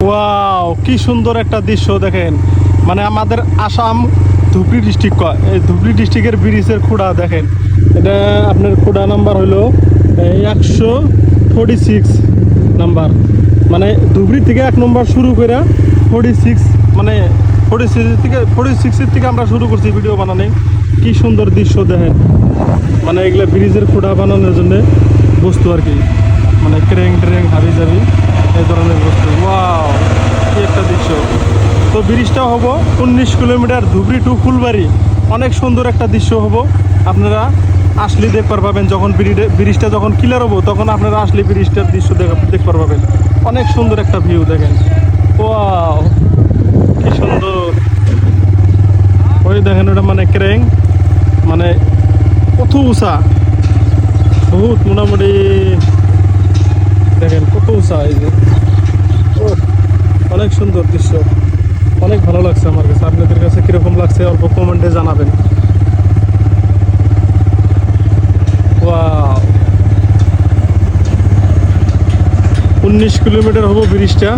Wow, কি সুন্দর একটা দৃশ্য দেখেন। মানে আমাদের আসাম ধুবড়ী ডিস্ট্রিক্ট, এই ধুবড়ী ডিস্ট্রিক্টের ব্রিজের খুঁড়া দেখেন। এটা আপনার খুঁড়া নাম্বার হলো 146 নাম্বার। মানে ধুবড়ী থেকে 1 নম্বর শুরু করে 46, মানে 46 থেকে আমরা শুরু করছি ভিডিও বানানো। কি সুন্দর দৃশ্য দেখেন। মানে এগুলো ব্রিজের খুঁড়া বানানোর জন্য বস্তু আর কি, মানে ক্রেং ট্রেং হাবি যাবি এই ধরনের বস্তু। ওয়াও, কি একটা দৃশ্য। তো ব্রিজটাও হবো 19 কিলোমিটার, ধুবড়ী টু ফুলবাড়ি। অনেক সুন্দর একটা দৃশ্য হবো। আপনারা আসলে দেখতে পারবেন, যখন ব্রিজটা যখন ক্লিয়ার হবো তখন আপনারা আসলে ব্রিজটার দৃশ্য দেখতে পারবেন। অনেক সুন্দর একটা ভিউ দেখেন। ওয়াও, কি সুন্দর। ওই দেখেন, ওটা মানে ক্রেং, মানে কত উঁচা, বহুত মোটামুটি দেখেন কত উঁচা। এই যে অনেক সুন্দর দৃশ্য, অনেক ভালো লাগছে আমার কাছে। আপনাদের কাছে কিরকম লাগছে অল্প কমেন্টে জানাবেন। ওয়াও, 19 কিলোমিটার হবো ব্রিজটা।